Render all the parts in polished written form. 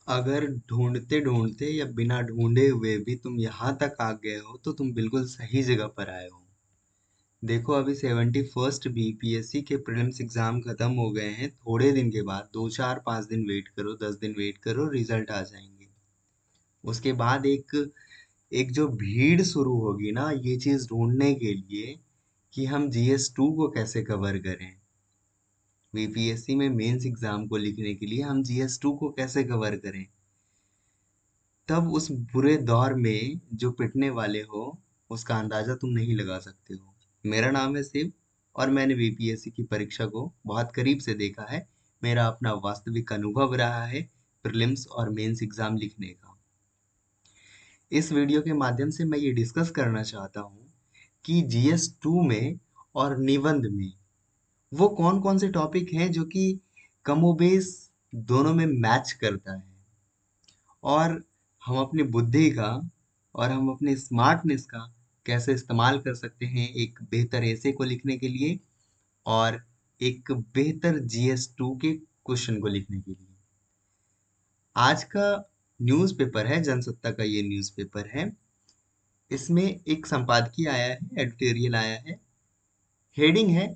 अगर ढूंढते ढूंढते या बिना ढूंढे हुए भी तुम यहाँ तक आ गए हो तो तुम बिल्कुल सही जगह पर आए हो। देखो अभी 71st बीपीएससी के प्रीलिम्स एग्जाम खत्म हो गए हैं। थोड़े दिन के बाद 2 4 5 दिन वेट करो, 10 दिन वेट करो, रिजल्ट आ जाएंगे। उसके बाद एक एक जो भीड़ शुरू होगी ना ये चीज ढूंढने के लिए कि हम जीएस 2 को कैसे कवर करें। बीपीएससी में मेंस एग्जाम को लिखने के लिए हम जीएस 2 को कैसे कवर करें। तब उस बुरे दौर में जो पिटने वाले हो उसका अंदाजा तुम नहीं लगा सकते हो। मेरा नाम है शिव और मैंने बीपीएससी की परीक्षा को बहुत करीब से देखा है। मेरा अपना वास्तविक अनुभव रहा है प्रीलिम्स और मेंस एग्जाम लिखने का। इस वीडियो के माध्यम से मैं ये डिस्कस करना चाहता हूँ कि जीएस 2 में और निबंध में वो कौन कौन से टॉपिक हैं जो कि कमोबेश दोनों में मैच करता है, और हम अपनी बुद्धि का और हम अपने स्मार्टनेस का कैसे इस्तेमाल कर सकते हैं एक बेहतर ऐसे को लिखने के लिए और एक बेहतर जीएस 2 के क्वेश्चन को लिखने के लिए। आज का न्यूज़पेपर है जनसत्ता का, ये न्यूज़पेपर है। इसमें एक संपादकीय आया है, एडिटोरियल आया है। हेडिंग है,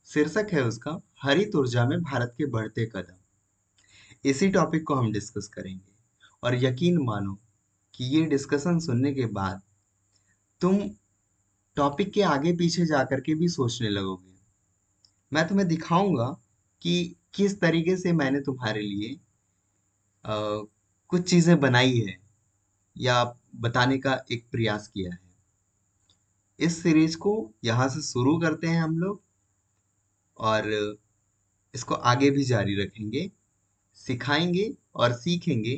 शीर्षक है उसका, हरित ऊर्जा में भारत के बढ़ते कदम। इसी टॉपिक को हम डिस्कस करेंगे और यकीन मानो कि ये डिस्कशन सुनने के बाद तुम टॉपिक के आगे पीछे जाकर के भी सोचने लगोगे। मैं तुम्हें दिखाऊंगा कि किस तरीके से मैंने तुम्हारे लिए अ, कुछ चीजें बनाई है या बताने का एक प्रयास किया है। इस सीरीज को यहाँ से शुरू करते हैं हम लोग और इसको आगे भी जारी रखेंगे। सिखाएंगे और सीखेंगे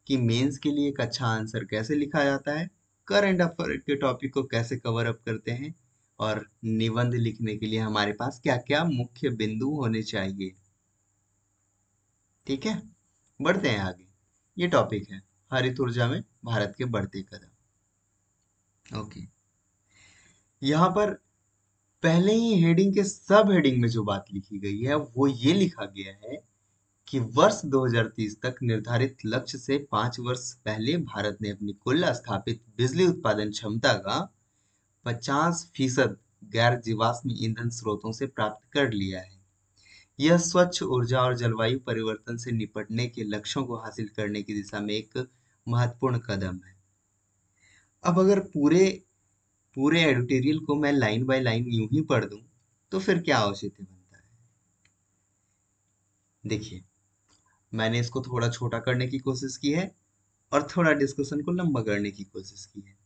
कि मेंस के लिए एक अच्छा आंसर कैसे लिखा जाता है, करंट अफेयर के टॉपिक को कैसे कवर अप करते हैं, और निबंध लिखने के लिए हमारे पास क्या क्या मुख्य बिंदु होने चाहिए। ठीक है, बढ़ते हैं आगे। ये टॉपिक है हरित ऊर्जा में भारत के बढ़ते कदम। ओके, यहाँ पर पहले ही हेडिंग के सब हेडिंग में जो बात लिखी गई है वो ये लिखा गया है कि वर्ष 2030 तक निर्धारित लक्ष्य से 5 वर्ष पहले भारत ने अपनी कुल स्थापित बिजली उत्पादन क्षमता का 50% गैर जीवाश्म ईंधन स्रोतों से प्राप्त कर लिया है। यह स्वच्छ ऊर्जा और जलवायु परिवर्तन से निपटने के लक्ष्यों को हासिल करने की दिशा में एक महत्वपूर्ण कदम है। अब अगर पूरे पूरे एडिटोरियल को मैं लाइन बाय लाइन यूं ही पढ़ दूं तो फिर क्या औचित्य बनता है। देखिए, मैंने इसको थोड़ा छोटा करने की कोशिश की है और थोड़ा डिस्कशन को लंबा करने की कोशिश की है।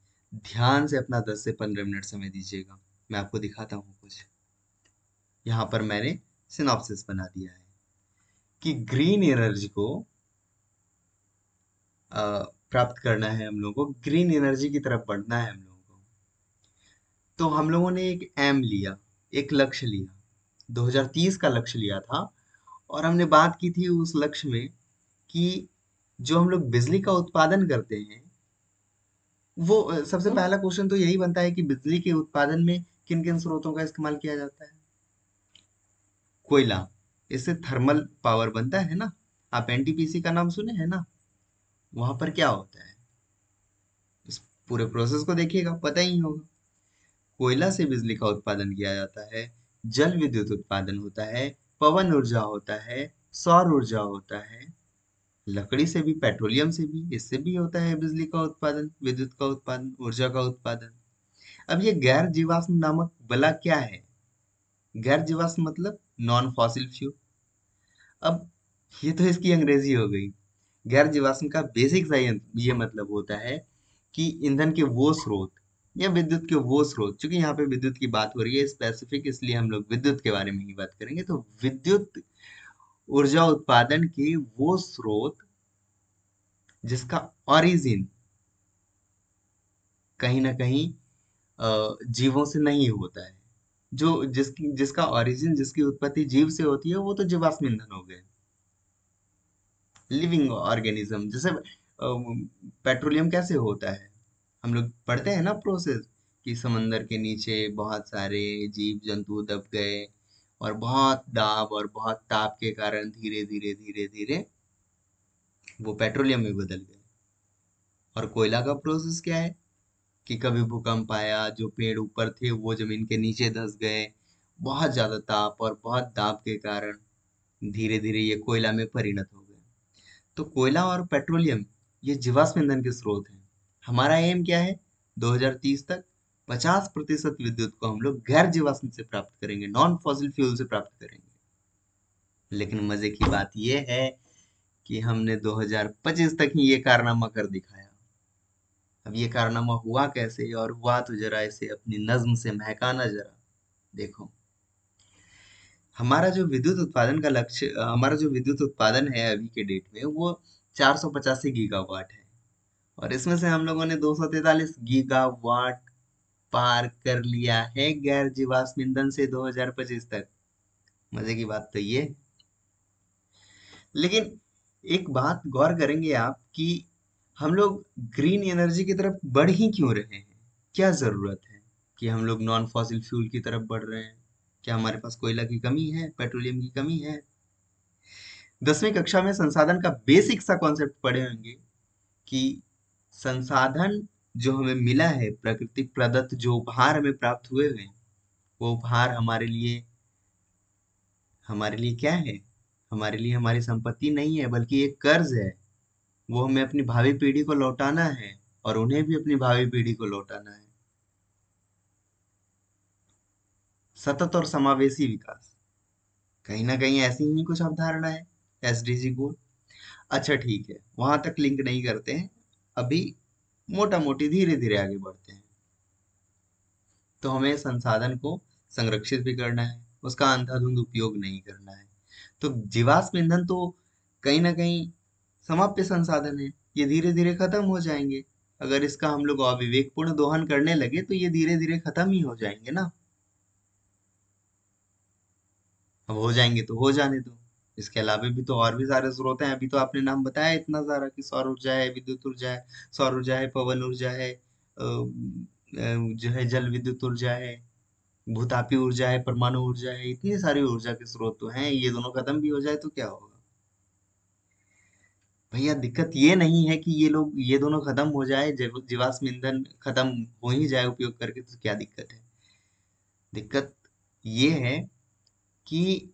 ध्यान से अपना 10 से 15 मिनट समय दीजिएगा। मैं आपको दिखाता हूँ कुछ। यहाँ पर मैंने सिनॉप्सिस बना दिया है कि ग्रीन एनर्जी को प्राप्त करना है हम लोगों को, ग्रीन एनर्जी की तरफ बढ़ना है हम लोगों को। तो हम लोगों ने एक एम लिया, एक लक्ष्य लिया, 2030 का लक्ष्य लिया था। और हमने बात की थी उस लक्ष्य में कि जो हम लोग बिजली का उत्पादन करते हैं वो सबसे पहला क्वेश्चन तो यही बनता है कि बिजली के उत्पादन में किन किन स्रोतों का इस्तेमाल किया जाता है। कोयला, इससे थर्मल पावर बनता है ना। आप एनटीपीसी का नाम सुने हैं ना। वहां पर क्या होता है, इस पूरे प्रोसेस को देखिएगा, पता ही होगा। कोयला से बिजली का उत्पादन किया जाता है, जल विद्युत उत्पादन होता है, पवन ऊर्जा होता है, सौर ऊर्जा होता है, लकड़ी से भी, पेट्रोलियम से भी, इससे भी होता है बिजली का उत्पादन, विद्युत का उत्पादन, ऊर्जा का उत्पादन। अब ये गैर जीवाश्म नामक बला क्या है। गैर जीवाश्म मतलब नॉन फॉसिल फ्यूल। अब ये तो इसकी अंग्रेजी हो गई। गैर जीवाश्म का बेसिक सा ये मतलब होता है कि ईंधन के वो स्रोत या विद्युत के वो स्रोत, क्योंकि यहाँ पे विद्युत की बात हो रही है स्पेसिफिक, इसलिए हम लोग विद्युत के बारे में ही बात करेंगे। तो विद्युत ऊर्जा उत्पादन के वो स्रोत जिसका ओरिजिन कहीं ना कहीं जीवों से नहीं होता है। जो जिसका ओरिजिन, जिसकी उत्पत्ति जीव से होती है, वो तो जीवाश्म ईंधन हो गए, लिविंग ऑर्गेनिज्म। जैसे पेट्रोलियम कैसे होता है, हम लोग पढ़ते हैं ना प्रोसेस, कि समंदर के नीचे बहुत सारे जीव जंतु दब गए और बहुत दाब और बहुत ताप के कारण धीरे धीरे धीरे धीरे वो पेट्रोलियम में बदल गए। और कोयला का प्रोसेस क्या है कि कभी भूकंप आया, जो पेड़ ऊपर थे वो जमीन के नीचे धंस गए, बहुत ज्यादा ताप और बहुत दाब के कारण धीरे धीरे ये कोयला में परिणत हो गए। तो कोयला और पेट्रोलियम ये जीवाश्म ईंधन के स्रोत हैं। हमारा एम क्या है, 2030 तक 50% विद्युत को हम लोग गैर जीवाश्म से प्राप्त करेंगे, नॉन फॉसिल फ्यूल से प्राप्त करेंगे। लेकिन मजे की बात यह है कि हमने 2025 तक ही ये कारनामा कर दिखाया। अब ये कारनामा हुआ कैसे और हुआ, तो जरा इसे अपनी नज्म से महकाना जरा देखो। हमारा जो विद्युत उत्पादन है अभी के डेट में, वो 485 गीगावाट है। और इसमें से हम लोगों ने 243 गीगावाट पार कर लिया है गैर जीवाश्म ईंधन से 2025 तक। मजे की बात तो ये। लेकिन एक बात गौर करेंगे आप कि हम लोग ग्रीन एनर्जी की तरफ बढ़ ही क्यों रहे हैं? क्या जरूरत है कि हम लोग नॉन फॉसिल फ्यूल की तरफ बढ़ रहे हैं? क्या हमारे पास कोयला की कमी है, पेट्रोलियम की कमी है? 10वीं कक्षा में संसाधन का बेसिक सा कॉन्सेप्ट पढ़े होंगे कि संसाधन जो हमें मिला है, प्रकृति प्रदत्त जो उपहार हमें प्राप्त हुए हैं, वो उपहार हमारे लिए क्या है? हमारे लिए हमारी संपत्ति नहीं है, बल्कि एक कर्ज है। वो हमें अपनी भावी पीढ़ी को लौटाना है, और उन्हें भी अपनी भावी पीढ़ी को लौटाना है। सतत और समावेशी विकास, कहीं ना कहीं ऐसी ही कुछ अवधारणा है एसडीजी गोल। अच्छा ठीक है, वहां तक लिंक नहीं करते हैं अभी, मोटा मोटी धीरे धीरे आगे बढ़ते हैं। तो हमें संसाधन को संरक्षित भी करना है, उसका अंधाधुंध उपयोग नहीं करना है। तो जीवाश्म ईंधन तो कहीं ना कहीं समाप्य संसाधन है, ये धीरे धीरे खत्म हो जाएंगे। अगर इसका हम लोग अविवेकपूर्ण दोहन करने लगे तो ये धीरे धीरे खत्म ही हो जाएंगे ना। अब हो जाएंगे तो हो जाने दो। इसके अलावा भी तो और भी सारे स्रोत हैं, अभी तो आपने नाम बताया इतना सारा कि सौर ऊर्जा है, विद्युत ऊर्जा है, सौर ऊर्जा है, पवन ऊर्जा है, जो है जल विद्युत ऊर्जा है, भूतापी ऊर्जा है, परमाणु ऊर्जा है। इतनी सारी ऊर्जा के स्रोत तो हैं, ये दोनों खत्म भी हो जाए तो क्या होगा? भैया दिक्कत ये नहीं है कि ये दोनों खत्म हो जाए, जीवाश्म ईंधन खत्म हो ही जाए उपयोग करके, तो क्या दिक्कत है? दिक्कत ये है कि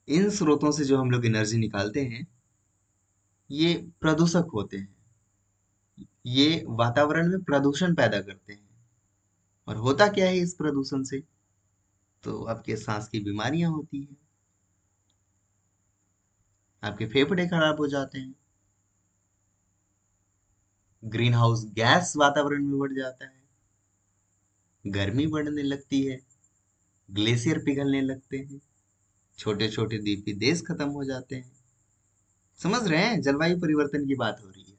इन स्रोतों से जो हम लोग एनर्जी निकालते हैं, ये प्रदूषक होते हैं। ये वातावरण में प्रदूषण पैदा करते हैं। और होता क्या है इस प्रदूषण से? तो आपके सांस की बीमारियां होती हैं, आपके फेफड़े खराब हो जाते हैं, ग्रीन हाउस गैस वातावरण में बढ़ जाता है, गर्मी बढ़ने लगती है, ग्लेशियर पिघलने लगते हैं, छोटे छोटे द्वीपीय देश खत्म हो जाते हैं। समझ रहे हैं, जलवायु परिवर्तन की बात हो रही है।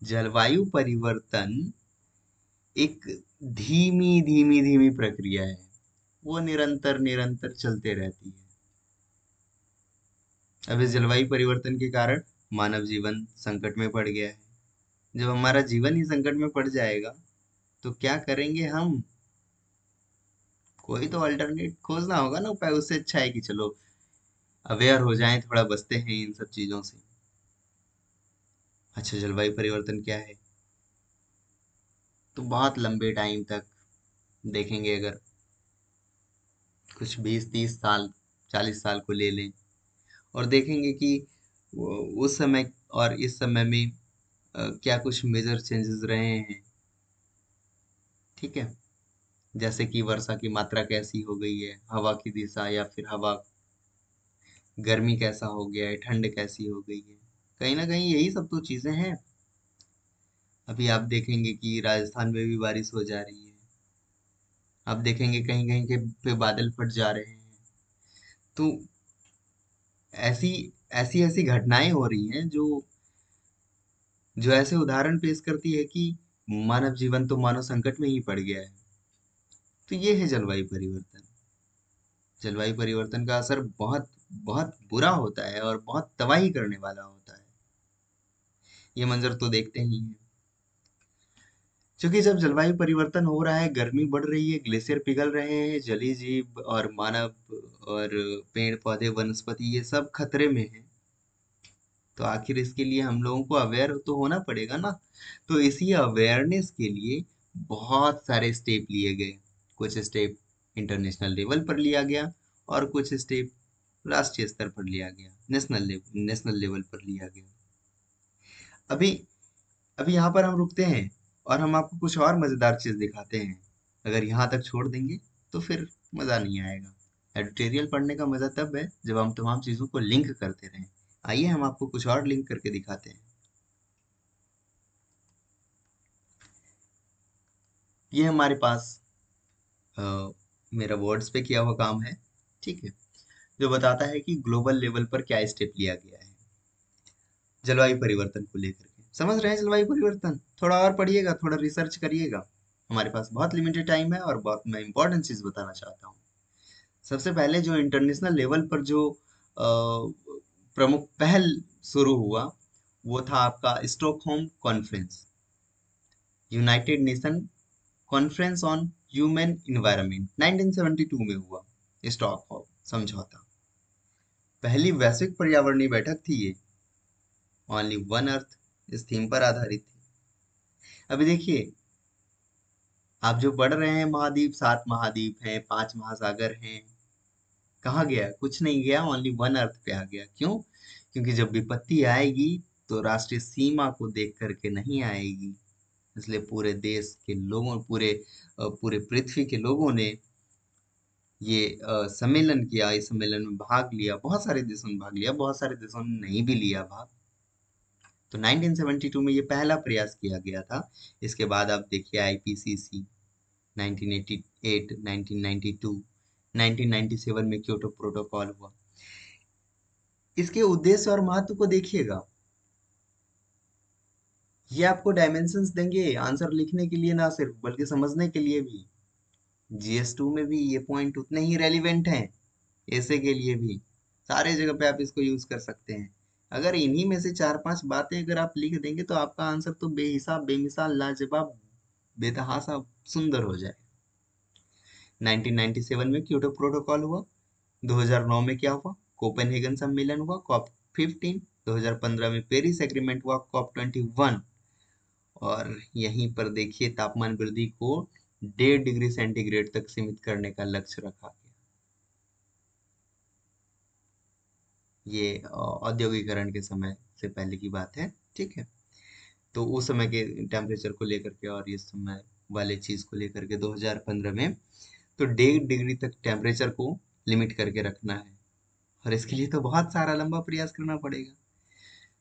जलवायु परिवर्तन एक धीमी धीमी धीमी प्रक्रिया है, वो निरंतर निरंतर चलते रहती है। अब इस जलवायु परिवर्तन के कारण मानव जीवन संकट में पड़ गया है। जब हमारा जीवन ही संकट में पड़ जाएगा तो क्या करेंगे हम? कोई तो अल्टरनेट खोजना होगा ना उपाय। उससे अच्छा है कि चलो अवेयर हो जाएं, थोड़ा बचते हैं इन सब चीजों से। अच्छा, जलवायु परिवर्तन क्या है? तो बहुत लंबे टाइम तक देखेंगे, अगर कुछ 20-30 साल, 40 साल को ले लें, और देखेंगे कि उस समय और इस समय में क्या कुछ मेजर चेंजेस रहे हैं। ठीक है, जैसे कि वर्षा की मात्रा कैसी हो गई है, हवा की दिशा, या फिर हवा, गर्मी कैसा हो गया है, ठंड कैसी हो गई है। कहीं ना कहीं यही सब तो चीजें हैं। अभी आप देखेंगे कि राजस्थान में भी बारिश हो जा रही है। आप देखेंगे कहीं कहीं के पे बादल फट जा रहे हैं। तो ऐसी ऐसी ऐसी घटनाएं हो रही हैं जो जो ऐसे उदाहरण पेश करती है कि मानव जीवन तो मानव संकट में ही पड़ गया है। तो ये है जलवायु परिवर्तन। जलवायु परिवर्तन का असर बहुत बहुत बुरा होता है और बहुत तबाही करने वाला होता है। ये मंजर तो देखते ही हैं। क्योंकि जब जलवायु परिवर्तन हो रहा है, गर्मी बढ़ रही है, ग्लेशियर पिघल रहे हैं, जलीय जीव और मानव और पेड़ पौधे वनस्पति ये सब खतरे में हैं। तो आखिर इसके लिए हम लोगों को अवेयर तो होना पड़ेगा ना। तो इसी अवेयरनेस के लिए बहुत सारे स्टेप लिए गए। कुछ स्टेप इंटरनेशनल लेवल पर लिया गया और कुछ स्टेप राष्ट्रीय स्तर पर लिया गया, नेशनल लेवल पर लिया गया। अभी अभी यहाँ पर हम रुकते हैं और हम आपको कुछ और मजेदार चीज दिखाते हैं। अगर यहाँ तक छोड़ देंगे तो फिर मजा नहीं आएगा। एडिटोरियल पढ़ने का मजा तब है जब हम तमाम चीजों को लिंक करते रहें। आइए हम आपको कुछ और लिंक करके दिखाते हैं। ये हमारे पास अ, मेरा वर्ड्स पे किया हुआ काम है, ठीक है, जो बताता है कि ग्लोबल लेवल पर क्या स्टेप लिया गया है जलवायु परिवर्तन को लेकर के। समझ रहे हैं जलवायु परिवर्तन? थोड़ा और पढ़िएगा, थोड़ा रिसर्च करिएगा। हमारे पास बहुत लिमिटेड टाइम है और बहुत मैं इंपॉर्टेंट चीज बताना चाहता हूँ। सबसे पहले जो इंटरनेशनल लेवल पर जो प्रमुख पहल शुरू हुआ वो था आपका Stockholm conference, United nation conference on human environment, 1972 में हुआ। स्टॉकहोम समझौता पहली वैश्विक पर्यावरणीय बैठक थी ये। ओनली वन अर्थ इस थीम पर आधारित थी। अभी देखिए, आप जो पढ़ रहे हैं महाद्वीप, 7 महाद्वीप हैं, 5 महासागर हैं, कहाँ गया? कुछ नहीं गया, ओनली वन अर्थ पे आ गया। क्यों? क्योंकि जब विपत्ति आएगी तो राष्ट्रीय सीमा को देख करके नहीं आएगी। इसलिए पूरे देश के लोगों, पूरे पृथ्वी के लोगों ने ये सम्मेलन किया। इस सम्मेलन में भाग लिया, बहुत सारे देशों ने भाग लिया, बहुत सारे देशों ने नहीं भी लिया भाग। तो 1972 में ये पहला प्रयास किया गया था। इसके बाद आप देखिए आईपीसीसी 1988, 1992, 1997 में क्योटो प्रोटोकॉल हुआ। इसके उद्देश्य और महत्व को देखिएगा। ये आपको डायमेंशंस देंगे आंसर लिखने के लिए, ना सिर्फ बल्कि समझने के लिए भी। जीएस2 में भी ये पॉइंट उतने ही रेलिवेंट हैं, ऐसे के लिए भी। सारे जगह पे आप इसको यूज कर सकते हैं। अगर इन्हीं में से 4-5 बातें अगर आप लिख देंगे तो आपका आंसर तो बेहिसाब, बेमिसाल, लाजवाब, बेतहासा सुंदर हो जाए। 1997 में क्योटो प्रोटोकॉल हुआ। 2009 में क्या हुआ? कोपेनहेगन सम्मेलन हुआ, कॉप 15। 2015 में पेरिस एग्रीमेंट हुआ, कॉप 21। और यहीं पर देखिए तापमान वृद्धि को 1.5 डिग्री सेंटीग्रेड तक सीमित करने का लक्ष्य रखा गया। ये औद्योगिकरण के समय से पहले की बात है, ठीक है। तो उस समय के टेम्परेचर को लेकर के और इस समय वाले चीज को लेकर के 2015 में तो 1.5 डिग्री तक टेम्परेचर को लिमिट करके रखना है। और इसके लिए तो बहुत सारा लंबा प्रयास करना पड़ेगा।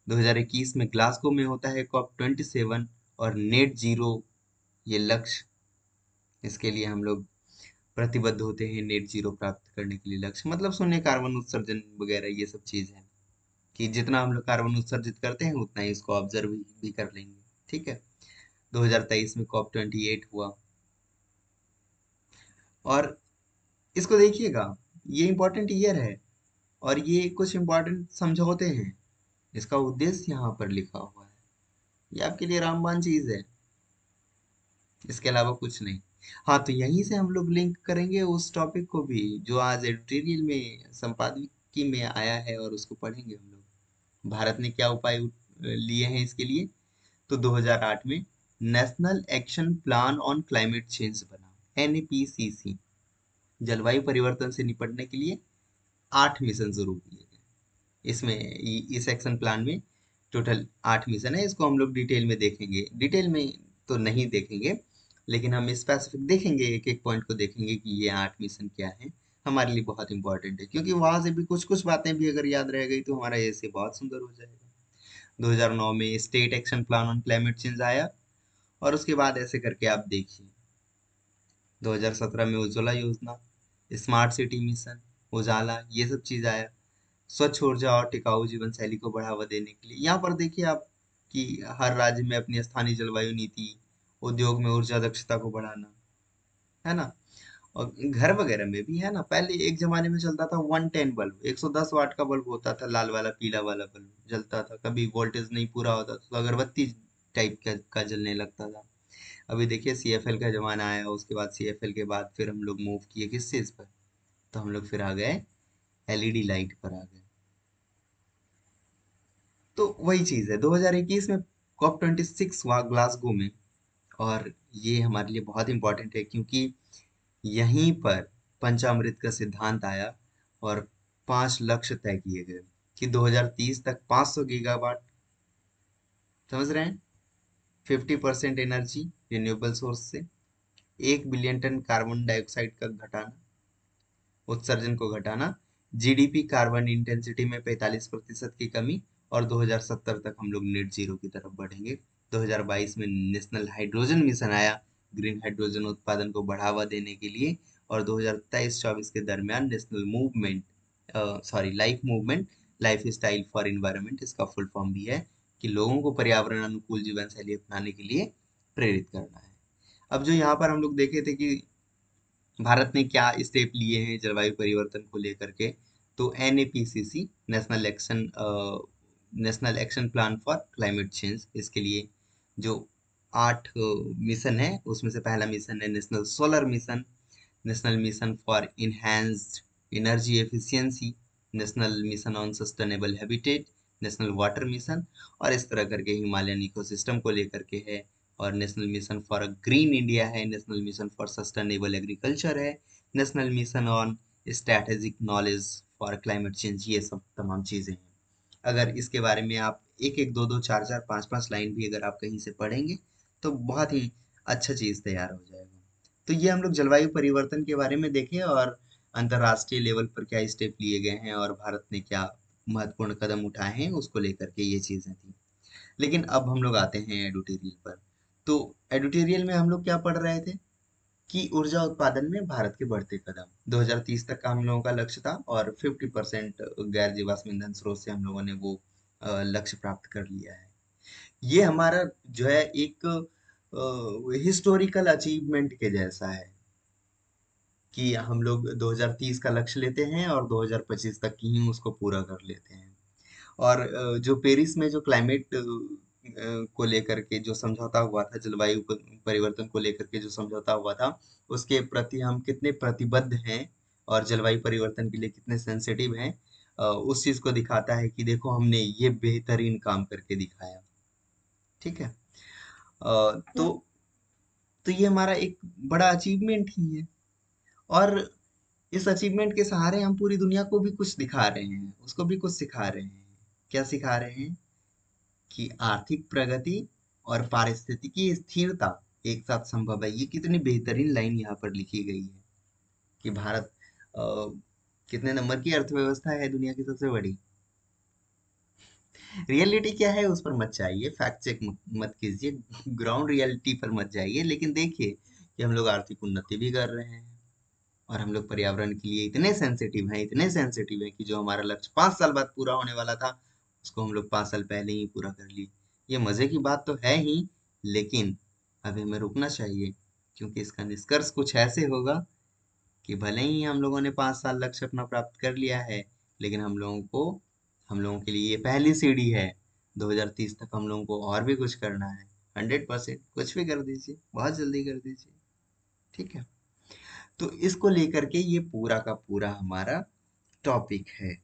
2021 में ग्लासगो में होता है कॉप 27 और नेट जीरो ये लक्ष्य। इसके लिए हम लोग प्रतिबद्ध होते हैं नेट जीरो प्राप्त करने के लिए लक्ष्य, मतलब शून्य कार्बन उत्सर्जन वगैरह ये सब चीज है कि जितना हम लोग कार्बन उत्सर्जित करते हैं उतना ही इसको ऑब्जर्व भी कर लेंगे, ठीक है। 2023 में कॉप 28 हुआ। और इसको देखिएगा, ये इंपॉर्टेंट ईयर है और ये कुछ इंपॉर्टेंट समझौते हैं। इसका उद्देश्य यहाँ पर लिखा हुआ है। ये आपके लिए रामबान चीज है, इसके अलावा कुछ नहीं। हाँ, तो यहीं से हम लोग लिंक करेंगे उस टॉपिक को भी जो आज एडिटोरियल में संपादकीय में आया है और उसको पढ़ेंगे हम लोग। भारत ने क्या उपाय लिए हैं इसके लिए? तो 2008 में national action plan on climate change बना, एनपीसीसी। जलवायु परिवर्तन से निपटने के लिए 8 मिशन शुरू किए गए। इसमें इस एक्शन प्लान में टोटल 8 मिशन है। इसको हम लोग डिटेल में देखेंगे, डिटेल में तो नहीं देखेंगे लेकिन हम स्पेसिफिक देखेंगे, एक एक पॉइंट को देखेंगे कि ये 8 मिशन क्या है। हमारे लिए बहुत इंपॉर्टेंट है क्योंकि वहां से भी कुछ कुछ बातें भी अगर याद रह गई तो हमारा ऐसे बहुत सुंदर हो जाएगा। 2009 में state action plan on climate change आया और उसके बाद ऐसे करके आप देखिए 2017 में उज्ज्वला योजना, स्मार्ट सिटी मिशन, उजाला, ये सब चीज आया। स्वच्छ ऊर्जा और टिकाऊ जीवन शैली को बढ़ावा देने के लिए यहाँ पर देखिए आप कि हर राज्य में अपनी स्थानीय जलवायु नीति, उद्योग में ऊर्जा दक्षता को बढ़ाना, है ना। और घर वगैरह में भी है ना, पहले एक जमाने में चलता था 110 बल्ब, 110 वाट का बल्ब होता था, लाल वाला पीला वाला बल्ब जलता था, कभी वोल्टेज नहीं पूरा होता था तो अगरबत्ती टाइप का जलने लगता था। अभी देखिए सीएफएल का जमाना आया, उसके बाद सीएफएल के बाद फिर हम लोग मूव किए किस चीज पर? तो हम लोग फिर आ गए एलईडी लाइट पर आ गए। तो वही चीज है 2021 में COP26 हुआ ग्लासगो में। और ये हमारे लिए बहुत इंपॉर्टेंट है क्योंकि यहीं पर पंचामृत का सिद्धांत आया और 5 लक्ष्य तय किए गए कि 2030 तक 500 गीगावाट, समझ रहे हैं, 50% एनर्जी रिन्यूएबल सोर्स से, 1 बिलियन टन कार्बन डाइऑक्साइड का घटाना, उत्सर्जन को घटाना, जीडीपी कार्बन इंटेंसिटी में 45% की कमी, और 2070 तक हम लोग नेट जीरो की तरफ बढ़ेंगे। 2022 में नेशनल हाइड्रोजन मिशन आया ग्रीन हाइड्रोजन उत्पादन को बढ़ावा देने के लिए। और 2023-24 के दरमियान national movement, sorry life movement, life style for environment, इसका फुल फॉर्म भी है कि लोगों को पर्यावरण अनुकूल जीवन शैली अपनाने के लिए प्रेरित करना है। अब जो यहाँ पर हम लोग देखे थे कि भारत ने क्या स्टेप लिए हैं जलवायु परिवर्तन को लेकर के, तो NAPCC, national action plan for climate change, इसके लिए जो 8 मिशन है उसमें से पहला मिशन है national solar mission, national mission for enhanced energy efficiency, national mission on sustainable habitat, national water mission, और इस तरह करके हिमालयन इकोसिस्टम को लेकर के है। और national mission for green India है, national mission for sustainable agriculture है, national mission on strategic knowledge for climate change, ये सब तमाम चीजें हैं। अगर इसके बारे में आप एक एक दो दो चार चार पांच पांच लाइन भी अगर आप कहीं से पढ़ेंगे तो बहुत ही अच्छा चीज तैयार हो जाएगा। तो ये हम लोग जलवायु परिवर्तन के बारे में देखें और अंतर्राष्ट्रीय लेवल पर क्या स्टेप लिए गए हैं और भारत ने क्या महत्वपूर्ण कदम उठाए हैं उसको लेकर के ये चीजें थी। लेकिन अब हम लोग आते हैं एडिटोरियल पर। तो एडिटोरियल में हम लोग क्या पढ़ रहे थे कि ऊर्जा उत्पादन में भारत के बढ़ते कदम, 2030 तक का हम लोगों का लक्ष्य था और 50% गैर जीवाश्म ईंधन स्रोत से हम लोगों ने वो लक्ष्य प्राप्त कर लिया है। ये हमारा जो है एक हिस्टोरिकल अचीवमेंट के जैसा है कि हम लोग 2030 का लक्ष्य लेते हैं और 2025 तक ही उसको पूरा कर लेते हैं। और जो पेरिस में जो क्लाइमेट को लेकर के जो समझौता हुआ था, जलवायु परिवर्तन को लेकर के जो समझौता हुआ था, उसके प्रति हम कितने प्रतिबद्ध हैं और जलवायु परिवर्तन के लिए कितने सेंसिटिव हैं, उस चीज को दिखाता है कि देखो हमने ये बेहतरीन काम करके दिखाया। ठीक है। तो ये हमारा एक बड़ा अचीवमेंट ही है। और इस अचीवमेंट के सहारे हम पूरी दुनिया को भी कुछ दिखा रहे हैं, उसको भी कुछ सिखा रहे हैं। क्या सिखा रहे हैं कि आर्थिक प्रगति और पारिस्थितिकी स्थिरता एक साथ संभव है। ये कितनी बेहतरीन लाइन यहाँ पर लिखी गई है कि भारत अ, कितने नंबर की अर्थव्यवस्था है दुनिया की सबसे बड़ी। रियलिटी क्या है उस पर मत जाइए, फैक्ट चेक मत कीजिए, ग्राउंड रियलिटी पर मत जाइए, लेकिन देखिए कि हम लोग आर्थिक उन्नति भी कर रहे हैं और हम लोग पर्यावरण के लिए इतने सेंसिटिव हैं, इतने सेंसिटिव हैं कि जो हमारा लक्ष्य 5 साल बाद पूरा होने वाला था उसको हम लोग 5 साल पहले ही पूरा कर लिए। ये मजे की बात तो है ही, लेकिन अभी हमें रुकना चाहिए क्योंकि इसका निष्कर्ष कुछ ऐसे होगा कि भले ही हम लोगों ने 5 साल लक्ष्य अपना प्राप्त कर लिया है, लेकिन हम लोगों के लिए ये पहली सीढ़ी है। 2030 तक हम लोगों को और भी कुछ करना है। 100% कुछ भी कर दीजिए, बहुत जल्दी कर दीजिए। ठीक है। तो इसको लेकर के ये पूरा का पूरा हमारा टॉपिक है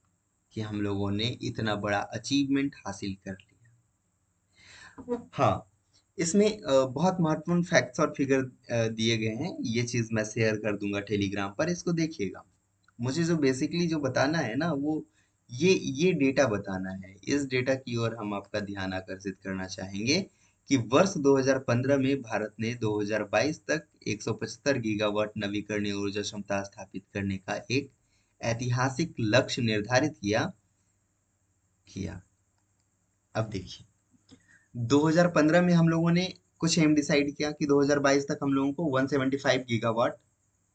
कि हम लोगों ने इतना बड़ा अचीवमेंट हासिल कर लिया। हाँ, इसमें बहुत महत्वपूर्ण फैक्ट्स और फिगर दिए गए हैं। ये चीज मैं शेयर कर दूंगा टेलीग्राम पर, इसको देखिएगा। मुझे जो बेसिकली जो बताना है ना वो ये डेटा बताना है। इस डेटा की ओर हम आपका ध्यान आकर्षित करना चाहेंगे कि वर्ष 2015 में भारत ने 2022 तक 175 गीगावाट नवीकरणीय ऊर्जा क्षमता स्थापित करने का एक ऐतिहासिक लक्ष्य निर्धारित किया किया। अब देखिए 2015 में हम लोगों ने कुछ एम डिसाइड किया कि 2022 तक हम लोगों को 175 गीगावाट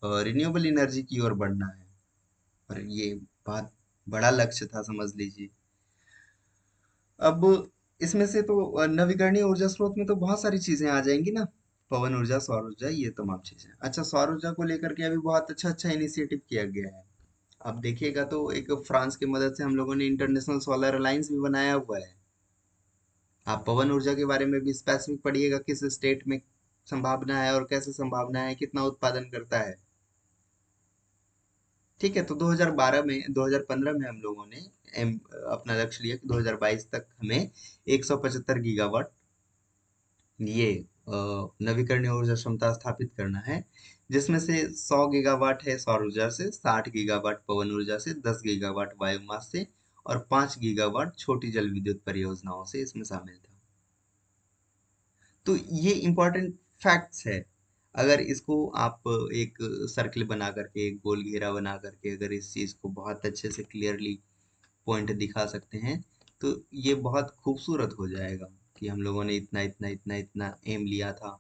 रिन्यूएबल एनर्जी की ओर बढ़ना है। और ये बहुत बड़ा लक्ष्य था, समझ लीजिए। अब इसमें से तो नवीकरणीय ऊर्जा स्रोत में तो बहुत सारी चीजें आ जाएंगी ना, पवन ऊर्जा, सौर ऊर्जा, ये तमाम चीजें। अच्छा, सौर ऊर्जा को लेकर के अभी बहुत अच्छा अच्छा इनिशिएटिव किया गया है। आप देखिएगा तो एक फ्रांस की मदद से हम लोगों ने इंटरनेशनल सोलर अलायंस भी बनाया हुआ है। आप पवन ऊर्जा के बारे में भी स्पेसिफिक पढ़िएगा, किस स्टेट में संभावना है और कैसे संभावना है, कितना उत्पादन करता है। ठीक है, तो 2015 में हम लोगों ने एम अपना लक्ष्य लिया कि 2022 तक हमें 175 गीगावाट ये नवीकरणीय ऊर्जा क्षमता स्थापित करना है, जिसमें से 100 गीगावाट है सौर ऊर्जा से, 60 गीगावाट पवन ऊर्जा से, 10 गीगावाट बायोमास से और 5 गीगावाट छोटी जल विद्युत परियोजनाओं से इसमें शामिल था। तो ये इम्पोर्टेंट फैक्ट्स है। अगर इसको आप एक सर्कल बना करके, एक गोल घेरा बना करके अगर इस चीज को बहुत अच्छे से क्लियरली पॉइंट दिखा सकते हैं, तो ये बहुत खूबसूरत हो जाएगा कि हम लोगों ने इतना इतना इतना इतना एम लिया था।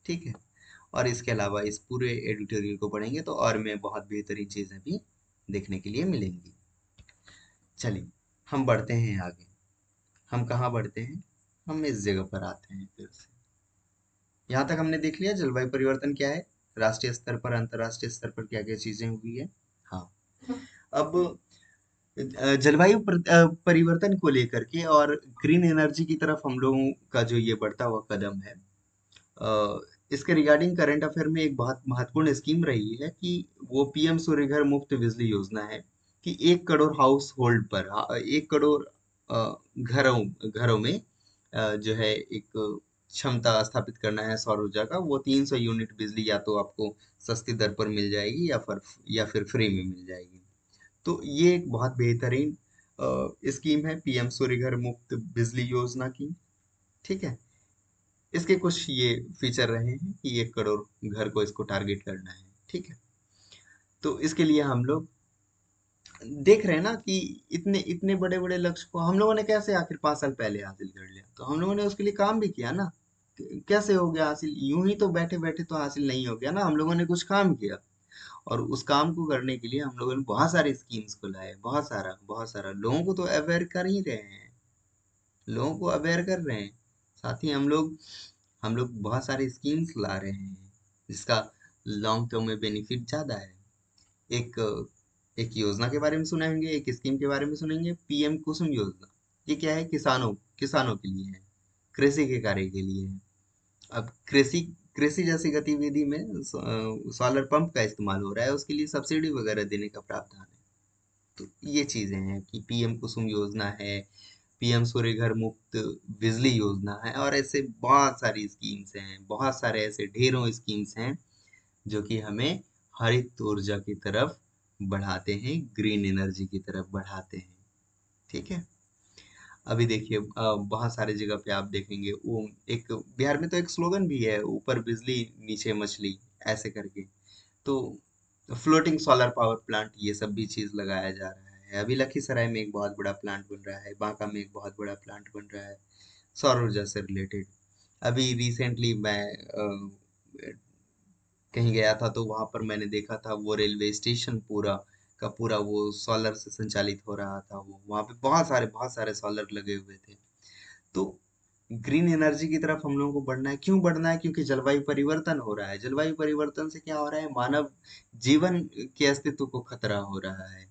ठीक है, और इसके अलावा इस पूरे एडिटोरियल को पढ़ेंगे तो और में बहुत बेहतरीन चीजें भी देखने के लिए मिलेंगी। चलिए हम बढ़ते हैं आगे। हम कहाँ बढ़ते हैं? हम इस जगह पर आते हैं फिर से। यहाँ तक हमने देख लिया जलवायु परिवर्तन क्या है, राष्ट्रीय स्तर पर अंतर्राष्ट्रीय स्तर पर क्या क्या चीजें हुई है। हाँ, अब परिवर्तन को लेकर के और ग्रीन एनर्जी की तरफ हम लोगों का जो ये बढ़ता हुआ कदम है, इसके रिगार्डिंग करंट अफेयर में एक बहुत महत्वपूर्ण स्कीम रही है कि वो पीएम सूर्यघर मुफ्त बिजली योजना है कि 1 करोड़ हाउस होल्ड पर 1 करोड़ घरों घरों में जो है एक क्षमता स्थापित करना है सौर ऊर्जा का। वो 300 यूनिट बिजली या तो आपको सस्ती दर पर मिल जाएगी या फिर फ्री में मिल जाएगी। तो ये एक बहुत बेहतरीन स्कीम है पीएम सूर्यघर मुफ्त बिजली योजना की। ठीक है, इसके कुछ ये फीचर रहे हैं कि 1 करोड़ घर को इसको टारगेट करना है। ठीक है, तो इसके लिए हम लोग देख रहे हैं ना कि इतने इतने बड़े बड़े लक्ष्य को हम लोगों ने कैसे आखिर 5 साल पहले हासिल कर लिया। तो हम लोगों ने उसके लिए काम भी किया ना। कैसे हो गया हासिल? यूं ही तो बैठे बैठे तो हासिल नहीं हो गया ना, हम लोगों ने कुछ काम किया। और उस काम को करने के लिए हम लोगों ने बहुत सारे स्कीम्स को लाए, बहुत सारा लोगों को तो अवेयर कर ही रहे हैं, लोगों को अवेयर कर रहे हैं। साथ ही हम लोग बहुत सारे स्कीम्स ला रहे हैं जिसका लॉन्ग टर्म में बेनिफिट ज्यादा है। एक एक योजना के बारे में सुनेंगे, एक स्कीम के बारे में सुनेंगे, पीएम कुसुम योजना। ये क्या है? किसानों किसानों के लिए है, कृषि के कार्य के लिए है। अब कृषि कृषि जैसी गतिविधि में सोलर पंप का इस्तेमाल हो रहा है, उसके लिए सब्सिडी वगैरह देने का प्रावधान है। तो ये चीजें हैं कि पीएम कुसुम योजना है, पीएम सूर्यघर मुफ्त बिजली योजना है, और ऐसे बहुत सारी स्कीम्स हैं, बहुत सारे ऐसे ढेरों स्कीम्स हैं जो कि हमें हरित ऊर्जा की तरफ बढ़ाते हैं, ग्रीन एनर्जी की तरफ बढ़ाते हैं। ठीक है, अभी देखिए बहुत सारे जगह पे आप देखेंगे, वो एक बिहार में तो एक स्लोगन भी है, ऊपर बिजली नीचे मछली, ऐसे करके। तो फ्लोटिंग सोलर पावर प्लांट, ये सब भी चीज लगाया जा रहा है। अभी लखीसराय में एक बहुत बड़ा प्लांट बन रहा है, बांका में एक बहुत बड़ा प्लांट बन रहा है सौर ऊर्जा से रिलेटेड। अभी रिसेंटली मैं कहीं गया था तो वहां पर मैंने देखा था वो रेलवे स्टेशन पूरा का पूरा वो सोलर से संचालित हो रहा था। वो वहां पे बहुत सारे सोलर लगे हुए थे। तो ग्रीन एनर्जी की तरफ हम लोगों को बढ़ना है। क्यों बढ़ना है? क्योंकि जलवायु परिवर्तन हो रहा है। जलवायु परिवर्तन से क्या हो रहा है? मानव जीवन के अस्तित्व को खतरा हो रहा है,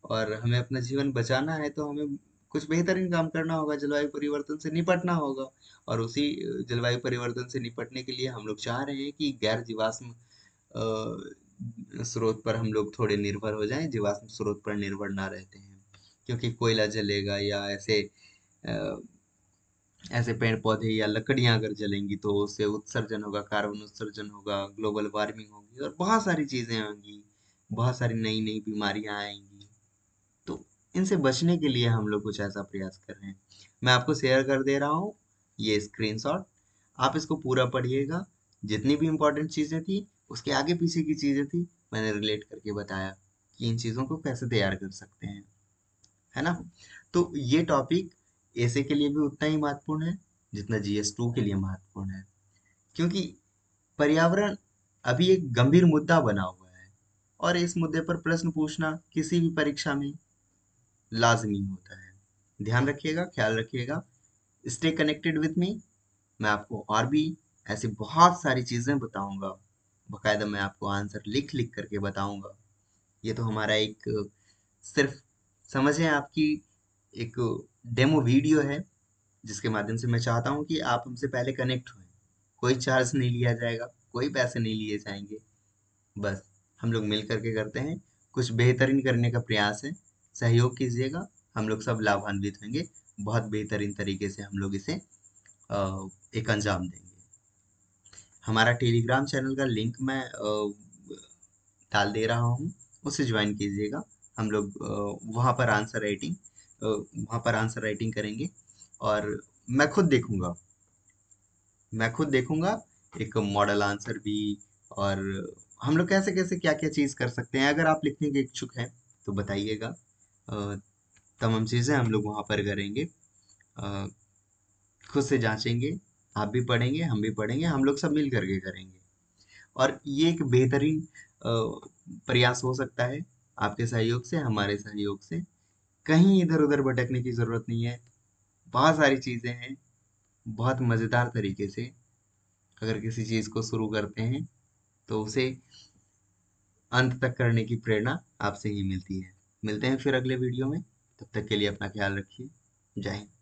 और हमें अपना जीवन बचाना है तो हमें कुछ बेहतरीन काम करना होगा, जलवायु परिवर्तन से निपटना होगा। और उसी जलवायु परिवर्तन से निपटने के लिए हम लोग चाह रहे हैं कि गैर जीवाश्म स्रोत पर हम लोग थोड़े निर्भर हो जाएं, जीवाश्म स्रोत पर निर्भर ना रहते हैं। क्योंकि कोयला जलेगा या अ, ऐसे पेड़ पौधे या लकड़ियां अगर जलेंगी तो उससे उत्सर्जन होगा, कार्बन उत्सर्जन होगा, ग्लोबल वार्मिंग होगी और बहुत सारी चीजें होंगी, बहुत सारी नई नई बीमारियां आएंगी। तो इनसे बचने के लिए हम लोग कुछ ऐसा प्रयास कर रहे हैं। मैं आपको शेयर कर दे रहा हूँ ये स्क्रीनशॉट, आप इसको पूरा पढ़िएगा। जितनी भी इम्पोर्टेंट चीजें थी, उसके आगे पीछे की चीजें थी, मैंने रिलेट करके बताया कि इन चीजों को कैसे तैयार कर सकते हैं, है ना। तो ये टॉपिक ऐसे के लिए भी उतना ही महत्वपूर्ण है जितना GS2 के लिए महत्वपूर्ण है। क्योंकि पर्यावरण अभी एक गंभीर मुद्दा बना हुआ है, और इस मुद्दे पर प्रश्न पूछना किसी भी परीक्षा में लाजमी होता है। ध्यान रखिएगा, ख्याल रखिएगा। Stay connected with me. मैं आपको और भी ऐसी बहुत सारी चीजें बताऊंगा, बकायदा मैं आपको आंसर लिख लिख करके बताऊंगा। ये तो हमारा एक सिर्फ समझें आपकी एक डेमो वीडियो है, जिसके माध्यम से मैं चाहता हूँ कि आप हमसे पहले कनेक्ट हुए। कोई चार्ज नहीं लिया जाएगा, कोई पैसे नहीं लिए जाएंगे, बस हम लोग मिल करके करते हैं। कुछ बेहतरीन करने का प्रयास है। सहयोग कीजिएगा, हम लोग सब लाभान्वित होंगे। बहुत बेहतरीन तरीके से हम लोग इसे एक अंजाम देंगे। हमारा टेलीग्राम चैनल का लिंक मैं डाल दे रहा हूँ, उसे ज्वाइन कीजिएगा। हम लोग वहाँ पर आंसर राइटिंग करेंगे। और मैं खुद देखूंगा मैं खुद देखूंगा एक मॉडल आंसर भी। और हम लोग कैसे कैसे क्या क्या चीज़ कर सकते हैं, अगर आप लिखने के इच्छुक हैं तो बताइएगा। तमाम चीज़ें हम लोग वहाँ पर करेंगे। अ, खुद से जांचेंगे, आप भी पढ़ेंगे, हम भी पढ़ेंगे, हम लोग सब मिल करके करेंगे। और ये एक बेहतरीन प्रयास हो सकता है आपके सहयोग से, हमारे सहयोग से। कहीं इधर उधर भटकने की जरूरत नहीं है। बहुत सारी चीजें हैं। बहुत मजेदार तरीके से अगर किसी चीज को शुरू करते हैं तो उसे अंत तक करने की प्रेरणा आपसे ही मिलती है। मिलते हैं फिर अगले वीडियो में। तब तक के लिए अपना ख्याल रखिए। जय हिंद।